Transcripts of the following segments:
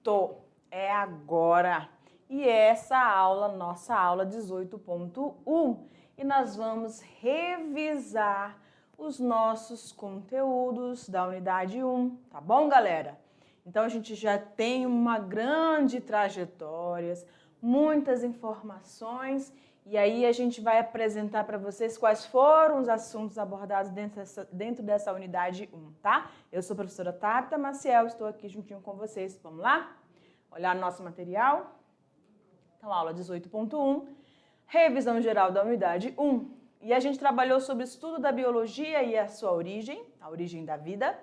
Pronto, é agora. E essa aula, nossa aula 18.1, e nós vamos revisar os nossos conteúdos da unidade 1, tá bom, galera? Então a gente já tem uma grande trajetória, muitas informações, e aí a gente vai apresentar para vocês quais foram os assuntos abordados dentro dessa unidade 1, tá? Eu sou a professora Tabita Maciel, estou aqui juntinho com vocês. Vamos lá? Olhar nosso material? Então, aula 18.1, revisão geral da unidade 1. E a gente trabalhou sobre o estudo da biologia e a sua origem, a origem da vida,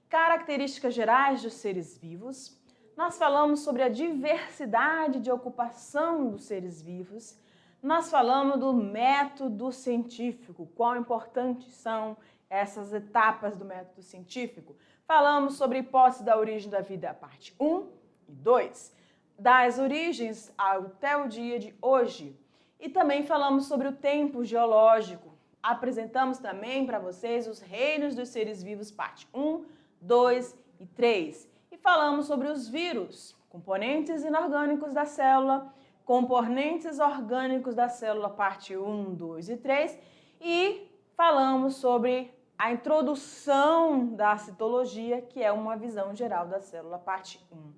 características gerais dos seres vivos. Nós falamos sobre a diversidade de ocupação dos seres vivos. Nós falamos do método científico, quão importantes são essas etapas do método científico. Falamos sobre a hipótese da origem da vida, parte 1 e 2, das origens até o dia de hoje. E também falamos sobre o tempo geológico. Apresentamos também para vocês os reinos dos seres vivos, parte 1, 2 e 3. E falamos sobre os vírus, componentes inorgânicos da célula, componentes orgânicos da célula, parte 1, 2 e 3. E falamos sobre a introdução da citologia, que é uma visão geral da célula, parte 1.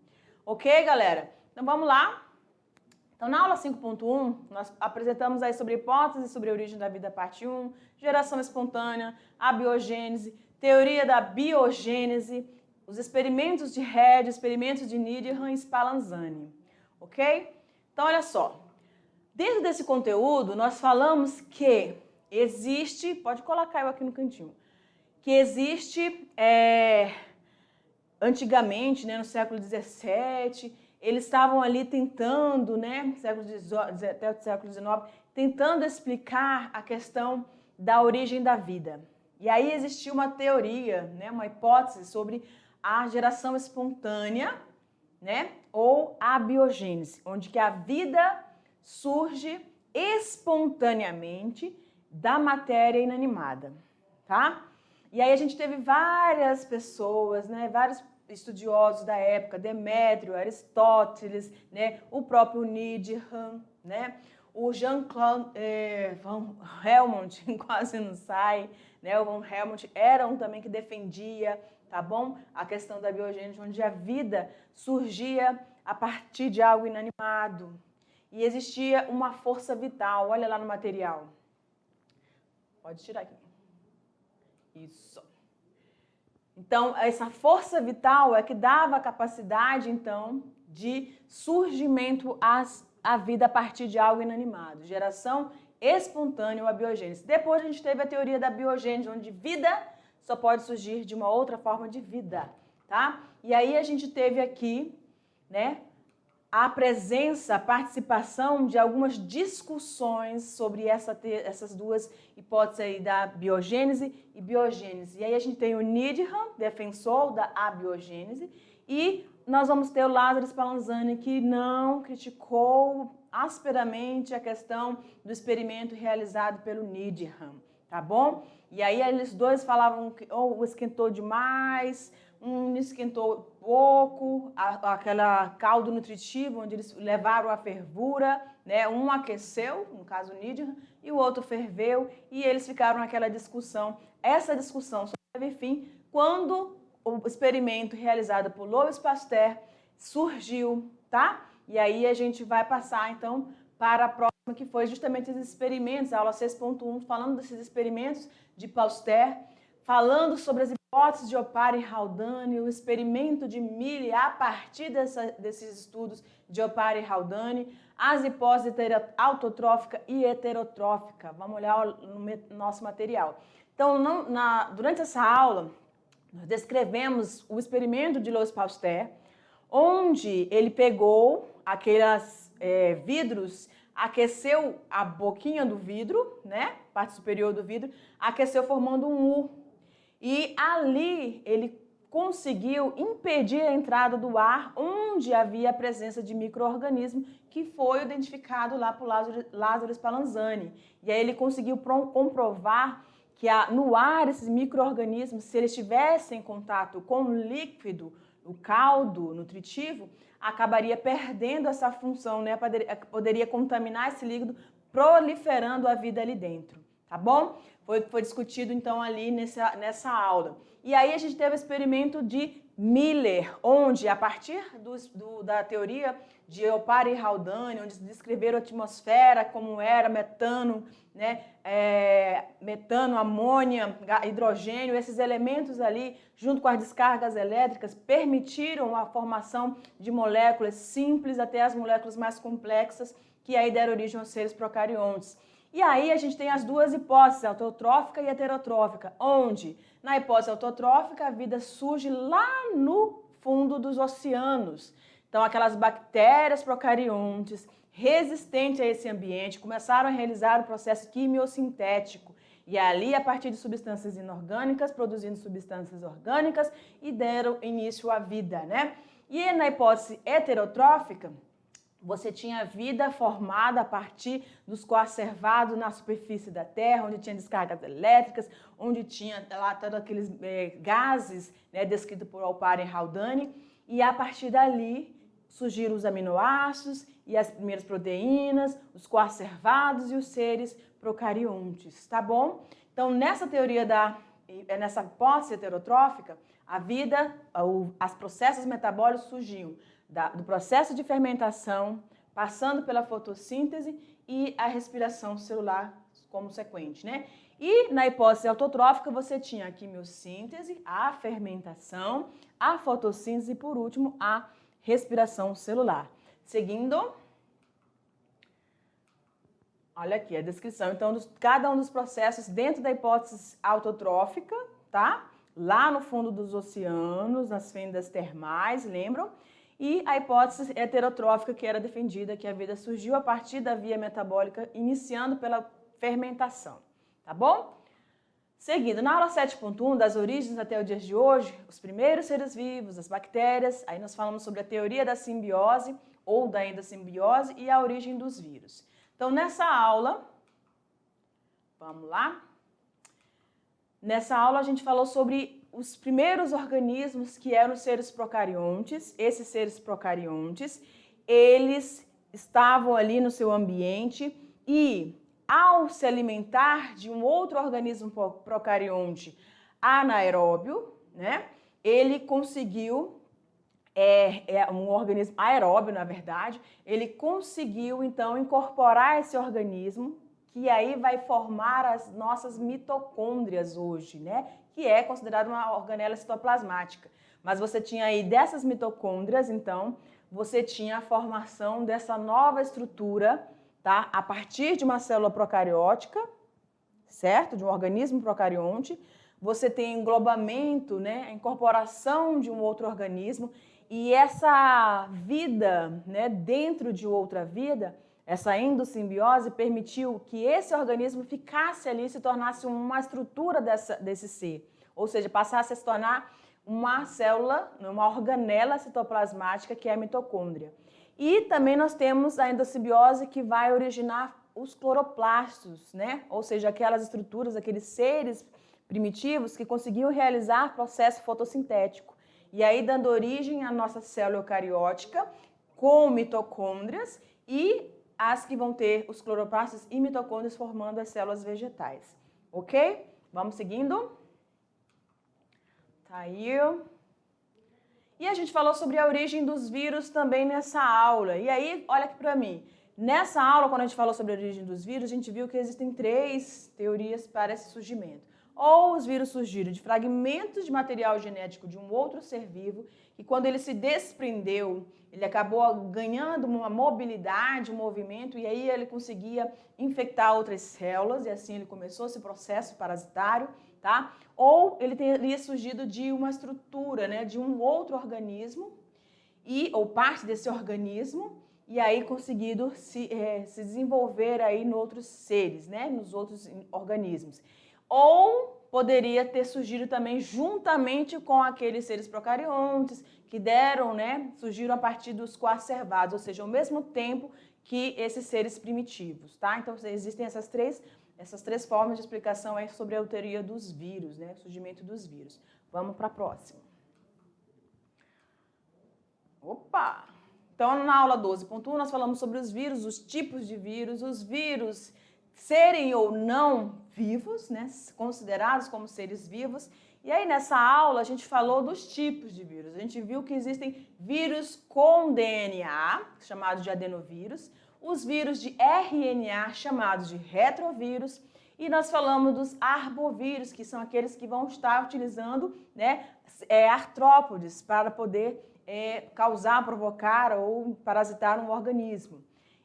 Ok, galera? Então vamos lá. Então, na aula 5.1, nós apresentamos aí sobre hipótese sobre a origem da vida, parte 1, geração espontânea, a biogênese, teoria da biogênese, os experimentos de Redd, experimentos de Needham e Spallanzani. Ok? Então, olha só. Dentro desse conteúdo, nós falamos que existe, pode colocar eu aqui no cantinho, que existe, antigamente, né, no século 17, eles estavam ali tentando, né, até o século XIX, tentando explicar a questão da origem da vida. E aí existia uma teoria, né, uma hipótese sobre a geração espontânea, né, ou a biogênese, onde que a vida surge espontaneamente da matéria inanimada, tá? E aí a gente teve várias pessoas, né, vários estudiosos da época, Demétrio, Aristóteles, né, o próprio Needham, né, o Jean-Claude Van Helmont, quase não sai, né, o Van Helmont era um também que defendia, tá bom, a questão da biogênese, onde a vida surgia a partir de algo inanimado e existia uma força vital. Olha lá no material. Pode tirar aqui. Isso. Então, essa força vital é que dava a capacidade, então, de surgimento à vida a partir de algo inanimado. Geração espontânea ou a biogênese. Depois a gente teve a teoria da biogênese, onde vida só pode surgir de uma outra forma de vida, tá? E aí a gente teve aqui, né, a presença, a participação de algumas discussões sobre essas duas hipóteses aí da biogênese e biogênese. E aí a gente tem o Needham, defensor da abiogênese, e nós vamos ter o Lázaro Spallanzani, que não criticou asperamente a questão do experimento realizado pelo Needham, tá bom? E aí eles dois falavam que ou esquentou demais, um esquentou pouco, aquela caldo nutritivo, onde eles levaram a fervura, né? Um aqueceu, no caso o Needham, e o outro ferveu, e eles ficaram naquela discussão. Essa discussão só teve fim quando o experimento realizado por Louis Pasteur surgiu, tá? E aí a gente vai passar, então, para a próxima, que foi justamente esses experimentos, a aula 6.1, falando desses experimentos de Pasteur, falando sobre as hipóteses de Opara e Haldane, o experimento de Mille a partir desses estudos de Opara e Haldane, as hipóteses autotrófica e heterotrófica. Vamos olhar no nosso material. Então, durante essa aula, nós descrevemos o experimento de Louis Pasteur, onde ele pegou aqueles vidros, aqueceu a boquinha do vidro, né, parte superior do vidro, aqueceu formando um U. E ali ele conseguiu impedir a entrada do ar onde havia a presença de micro-organismo, que foi identificado lá por Lázaro Spallanzani. E aí ele conseguiu comprovar que no ar esses micro-organismos, se eles estivessem em contato com o líquido, o caldo nutritivo, acabaria perdendo essa função, né? Poderia contaminar esse líquido, proliferando a vida ali dentro, tá bom? Foi discutido então ali nessa aula. E aí a gente teve o experimento de Miller, onde a partir da teoria de Opara e Haldane, onde se descreveram a atmosfera, como era metano, né, metano, amônia, hidrogênio, esses elementos ali, junto com as descargas elétricas, permitiram a formação de moléculas simples até as moléculas mais complexas, que aí deram origem aos seres procariontes. E aí a gente tem as duas hipóteses, autotrófica e heterotrófica, onde na hipótese autotrófica a vida surge lá no fundo dos oceanos. Então aquelas bactérias procariontes resistentes a esse ambiente começaram a realizar o processo quimiosintético. E ali, a partir de substâncias inorgânicas, produzindo substâncias orgânicas e deram início à vida, né? E na hipótese heterotrófica, você tinha vida formada a partir dos coacervados na superfície da Terra, onde tinha descargas elétricas, onde tinha lá todos aqueles gases, né, descritos por Opara e Haldane, e a partir dali surgiram os aminoácidos e as primeiras proteínas, os coacervados e os seres procariontes, tá bom? Então, nessa teoria nessa hipótese heterotrófica, a vida, os processos metabólicos surgiam do processo de fermentação, passando pela fotossíntese e a respiração celular como sequente, né? E na hipótese autotrófica você tinha a quimiossíntese, a fermentação, a fotossíntese e por último a respiração celular. Seguindo, olha aqui a descrição então de cada um dos processos dentro da hipótese autotrófica, tá? Lá no fundo dos oceanos, nas fendas termais, lembram? E a hipótese heterotrófica, que era defendida, que a vida surgiu a partir da via metabólica, iniciando pela fermentação, tá bom? Seguindo, na aula 7.1, das origens até o dia de hoje, os primeiros seres vivos, as bactérias, aí nós falamos sobre a teoria da simbiose ou da endossimbiose e a origem dos vírus. Então, nessa aula, vamos lá? Nessa aula a gente falou sobre os primeiros organismos que eram os seres procariontes. Esses seres procariontes, eles estavam ali no seu ambiente e, ao se alimentar de um outro organismo procarionte anaeróbio, né, ele conseguiu, um organismo aeróbio, na verdade, ele conseguiu, então, incorporar esse organismo, que aí vai formar as nossas mitocôndrias hoje, né? Que é considerada uma organela citoplasmática. Mas você tinha aí dessas mitocôndrias, então, você tinha a formação dessa nova estrutura, tá? A partir de uma célula procariótica, certo? De um organismo procarionte, você tem englobamento, né? A incorporação de um outro organismo e essa vida, né? Dentro de outra vida, essa endossimbiose permitiu que esse organismo ficasse ali e se tornasse uma estrutura desse ser. Ou seja, passasse a se tornar uma célula, uma organela citoplasmática, que é a mitocôndria. E também nós temos a endossimbiose que vai originar os cloroplastos, né? Ou seja, aquelas estruturas, aqueles seres primitivos que conseguiam realizar processo fotossintético. E aí dando origem à nossa célula eucariótica com mitocôndrias e as que vão ter os cloroplastos e mitocôndrias formando as células vegetais. Ok? Vamos seguindo? Tá aí. E a gente falou sobre a origem dos vírus também nessa aula. E aí, olha aqui para mim. Nessa aula, quando a gente falou sobre a origem dos vírus, a gente viu que existem 3 teorias para esse surgimento. Ou os vírus surgiram de fragmentos de material genético de um outro ser vivo, e quando ele se desprendeu, ele acabou ganhando uma mobilidade, um movimento, e aí ele conseguia infectar outras células, e assim ele começou esse processo parasitário, tá? Ou ele teria surgido de uma estrutura, né, de um outro organismo, ou parte desse organismo, e aí conseguido se desenvolver aí em outros seres, né, nos outros organismos. Ou poderia ter surgido também juntamente com aqueles seres procariontes que deram, né, surgiram a partir dos coacervados, ou seja, ao mesmo tempo que esses seres primitivos, tá? Então existem essas três formas de explicação aí sobre a teoria dos vírus, né, o surgimento dos vírus. Vamos para a próxima. Opa! Então, na aula 12.1, nós falamos sobre os vírus, os tipos de vírus, os vírus serem ou não vivos, né? Considerados como seres vivos. E aí, nessa aula, a gente falou dos tipos de vírus. A gente viu que existem vírus com DNA, chamados de adenovírus, os vírus de RNA, chamados de retrovírus, e nós falamos dos arbovírus, que são aqueles que vão estar utilizando, né, artrópodes para poder causar, provocar ou parasitar um organismo.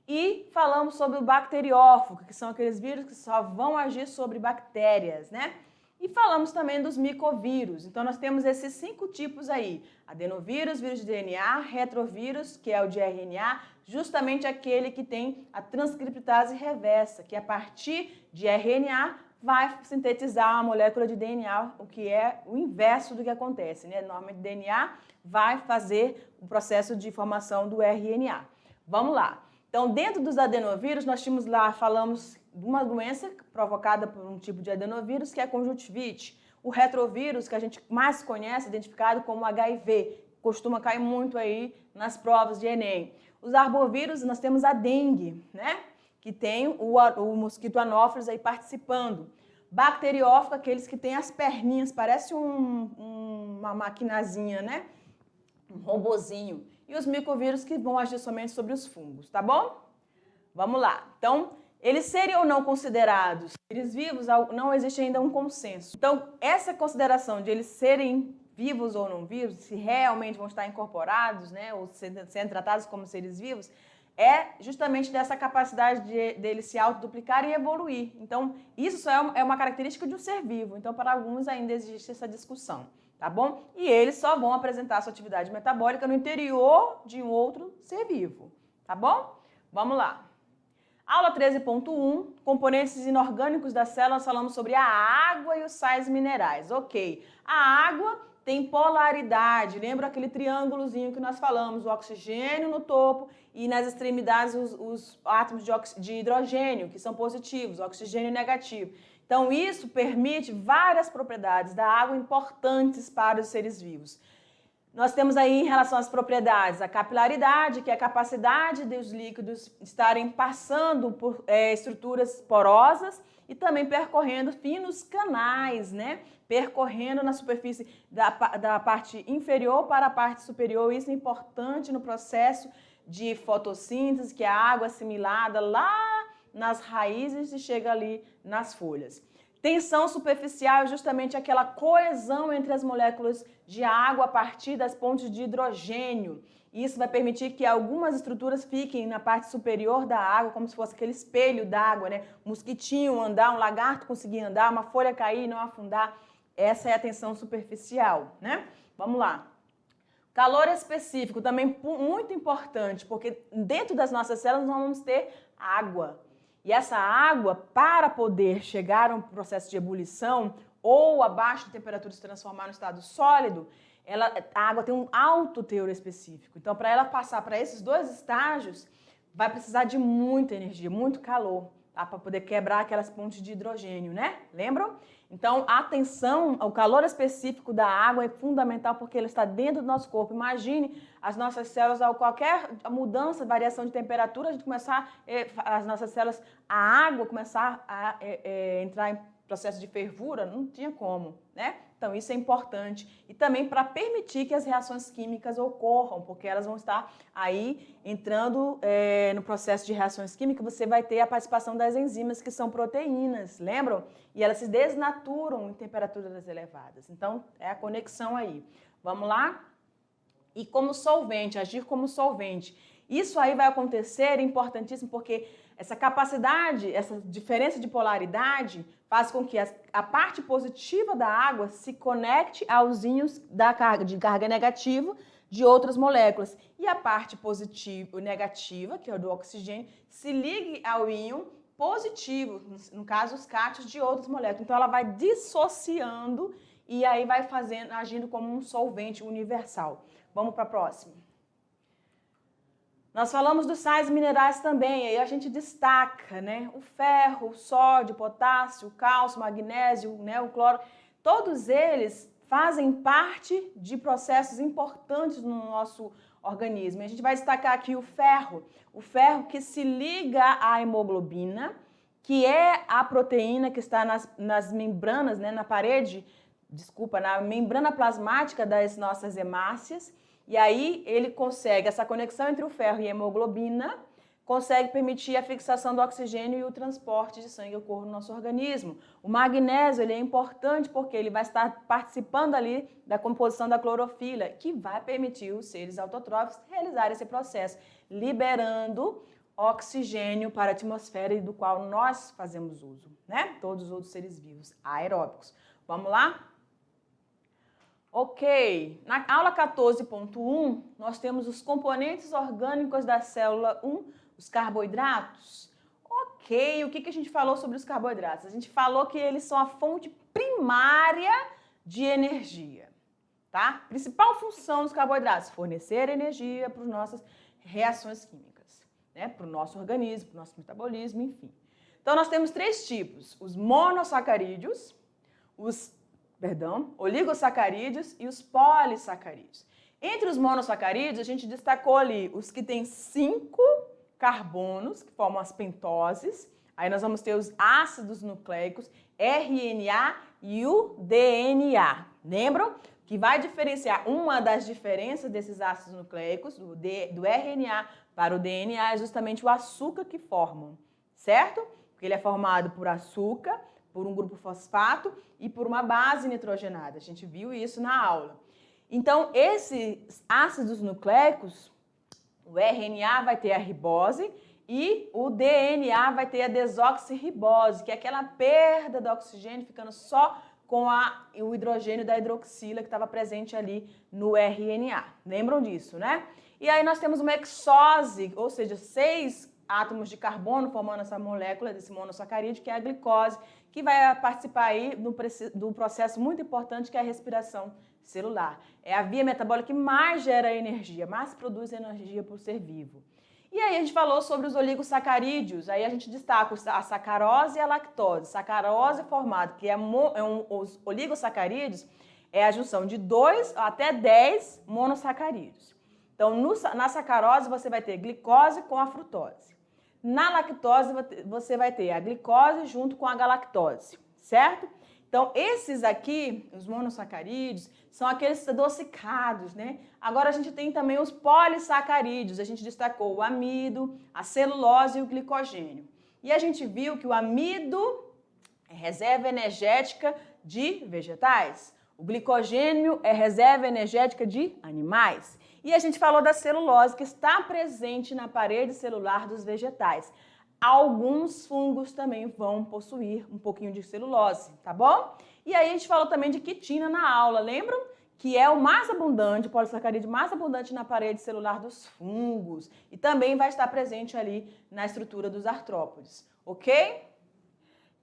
E falamos sobre o bacteriófago, que são aqueles vírus que só vão agir sobre bactérias, né? E falamos também dos micovírus. Então, nós temos esses 5 tipos aí: adenovírus, vírus de DNA, retrovírus, que é o de RNA, justamente aquele que tem a transcriptase reversa, que a partir de RNA vai sintetizar a molécula de DNA, o que é o inverso do que acontece, né? Normalmente, o DNA vai fazer o processo de formação do RNA. Vamos lá. Então, dentro dos adenovírus, nós tínhamos lá, falamos de uma doença provocada por um tipo de adenovírus, que é a conjuntivite. O retrovírus, que a gente mais conhece, identificado como HIV, costuma cair muito aí nas provas de Enem. Os arbovírus, nós temos a dengue, né? Que tem o mosquito anófeles aí participando. Bacteriófago, aqueles que têm as perninhas, parece uma maquinazinha, né? Um robozinho. E os micovírus, que vão agir somente sobre os fungos, tá bom? Vamos lá. Então, eles seriam ou não considerados seres vivos, não existe ainda um consenso. Então, essa consideração de eles serem vivos ou não vivos, se realmente vão estar incorporados, né, ou sendo tratados como seres vivos, é justamente dessa capacidade deles se autoduplicarem e evoluir. Então, isso só é uma característica de um ser vivo. Então, para alguns ainda existe essa discussão, tá bom? E eles só vão apresentar sua atividade metabólica no interior de um outro ser vivo, tá bom? Vamos lá. Aula 13.1, componentes inorgânicos da célula, nós falamos sobre a água e os sais minerais. Ok, a água tem polaridade, lembra aquele triângulozinho que nós falamos, o oxigênio no topo e nas extremidades os átomos de hidrogênio, que são positivos, oxigênio negativo. Então, isso permite várias propriedades da água importantes para os seres vivos. Nós temos aí, em relação às propriedades, a capilaridade, que é a capacidade dos líquidos estarem passando por estruturas porosas e também percorrendo finos canais, né? Percorrendo na superfície da parte inferior para a parte superior. Isso é importante no processo de fotossíntese, que é a água assimilada lá nas raízes e chega ali nas folhas. Tensão superficial é justamente aquela coesão entre as moléculas de água a partir das pontes de hidrogênio. Isso vai permitir que algumas estruturas fiquem na parte superior da água, como se fosse aquele espelho d'água, né? Um mosquitinho andar, um lagarto conseguir andar, uma folha cair e não afundar. Essa é a tensão superficial, né? Vamos lá. Calor específico, também muito importante, porque dentro das nossas células nós vamos ter água. E essa água, para poder chegar a um processo de ebulição ou abaixo de temperatura se transformar no estado sólido, a água tem um alto teor específico. Então, para ela passar para esses 2 estágios, vai precisar de muita energia, muito calor, tá? Para poder quebrar aquelas pontes de hidrogênio, né? Lembram? Então, a tensão, o calor específico da água é fundamental porque ela está dentro do nosso corpo. Imagine as nossas células, qualquer mudança, variação de temperatura, a gente começar, as nossas células, a água começar a entrar em processo de fervura, não tinha como, né? Então, isso é importante. E também para permitir que as reações químicas ocorram, porque elas vão estar aí entrando no processo de reações químicas, você vai ter a participação das enzimas, que são proteínas, lembram? E elas se desnaturam em temperaturas elevadas. Então, é a conexão aí. Vamos lá? E como solvente, agir como solvente. Isso aí vai acontecer, é importantíssimo, porque essa capacidade, essa diferença de polaridade faz com que a parte positiva da água se conecte aos íons de carga negativa de outras moléculas. E a parte positiva, negativa, que é o do oxigênio, se ligue ao íon positivo, no caso os cátions de outras moléculas. Então ela vai dissociando e aí vai agindo como um solvente universal. Vamos para a próxima. Nós falamos dos sais minerais também, aí a gente destaca, né? O ferro, o sódio, o potássio, o cálcio, o magnésio, né? O cloro, todos eles fazem parte de processos importantes no nosso organismo. E a gente vai destacar aqui o ferro que se liga à hemoglobina, que é a proteína que está nas membranas, né, na membrana plasmática das nossas hemácias. E aí ele consegue, essa conexão entre o ferro e a hemoglobina, consegue permitir a fixação do oxigênio e o transporte de sangue ocorre no nosso organismo. O magnésio ele é importante porque ele vai estar participando ali da composição da clorofila, que vai permitir os seres autotróficos realizar esse processo, liberando oxigênio para a atmosfera e do qual nós fazemos uso, né? Todos os outros seres vivos aeróbicos. Vamos lá? Ok, na aula 14.1, nós temos os componentes orgânicos da célula 1, os carboidratos. Ok, o que a gente falou sobre os carboidratos? A gente falou que eles são a fonte primária de energia, tá? Principal função dos carboidratos, fornecer energia para as nossas reações químicas, né? Para o nosso organismo, para o nosso metabolismo, enfim. Então, nós temos 3 tipos, os monossacarídeos, os oligosacarídeos e os polissacarídeos. Entre os monossacarídeos, a gente destacou ali os que têm 5 carbonos, que formam as pentoses. Aí nós vamos ter os ácidos nucleicos, RNA e o DNA. Lembram? Que vai diferenciar, uma das diferenças desses ácidos nucleicos, do RNA para o DNA, é justamente o açúcar que formam, certo? Porque ele é formado por açúcar, por um grupo fosfato e por uma base nitrogenada. A gente viu isso na aula. Então, esses ácidos nucleicos, o RNA vai ter a ribose e o DNA vai ter a desoxirribose, que é aquela perda do oxigênio ficando só com o hidrogênio da hidroxila que estava presente ali no RNA. Lembram disso, né? E aí nós temos uma hexose, ou seja, 6 átomos de carbono formando essa molécula desse monossacarídeo, que é a glicose, que vai participar aí do processo muito importante que é a respiração celular. É a via metabólica que mais gera energia, mais produz energia para o ser vivo. E aí a gente falou sobre os oligosacarídeos, aí a gente destaca a sacarose e a lactose. Sacarose formada, que os oligosacarídeos, é a junção de 2 até 10 monossacarídeos. Então, na sacarose você vai ter glicose com a frutose. Na lactose, você vai ter a glicose junto com a galactose, certo? Então, esses aqui, os monossacarídeos, são aqueles adocicados, né? Agora, a gente tem também os polissacarídeos. A gente destacou o amido, a celulose e o glicogênio. E a gente viu que o amido é reserva energética de vegetais. O glicogênio é reserva energética de animais. E a gente falou da celulose, que está presente na parede celular dos vegetais. Alguns fungos também vão possuir um pouquinho de celulose, tá bom? E aí a gente falou também de quitina na aula, lembram? Que é o mais abundante, o polissacarídeo mais abundante na parede celular dos fungos. E também vai estar presente ali na estrutura dos artrópodes, ok?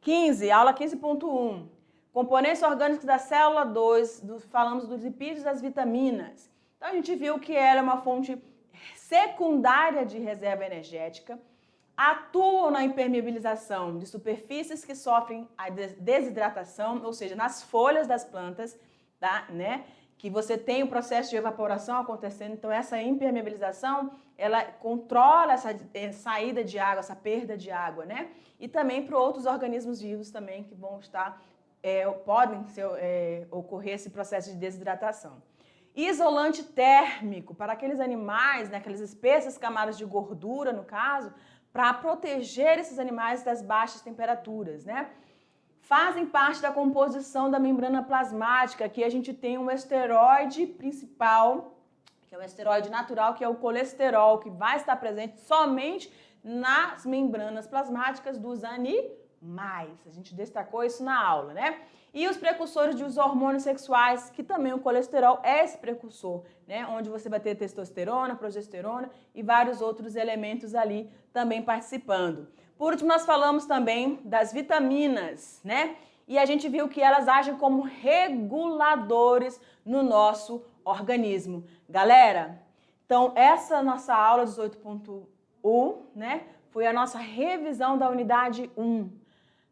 15, aula 15.1. Componentes orgânicos da célula 2, falamos dos lipídios e das vitaminas. Então, a gente viu que ela é uma fonte secundária de reserva energética, atuam na impermeabilização de superfícies que sofrem a desidratação, ou seja, nas folhas das plantas, tá, né? Que você tem o processo de evaporação acontecendo, então essa impermeabilização, ela controla essa saída de água, essa perda de água, né? E também para outros organismos vivos também que vão estar, ocorrer esse processo de desidratação. Isolante térmico para aqueles animais, né, aquelas espessas camadas de gordura, no caso, para proteger esses animais das baixas temperaturas, né? Fazem parte da composição da membrana plasmática, que a gente tem um esteroide principal, que é um esteroide natural, que é o colesterol, que vai estar presente somente nas membranas plasmáticas dos animais. A gente destacou isso na aula, né? E os precursores dos hormônios sexuais, que também o colesterol é esse precursor, né? Onde você vai ter testosterona, progesterona e vários outros elementos ali também participando. Por último, nós falamos também das vitaminas, né? E a gente viu que elas agem como reguladores no nosso organismo. Galera, então essa nossa aula 18.1, né? Foi a nossa revisão da unidade 1.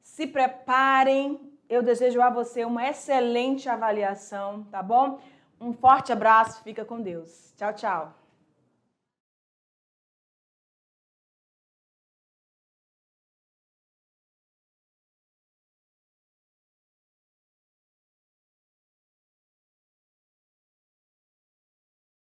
Se preparem. Eu desejo a você uma excelente avaliação, tá bom? Um forte abraço, fica com Deus. Tchau, tchau.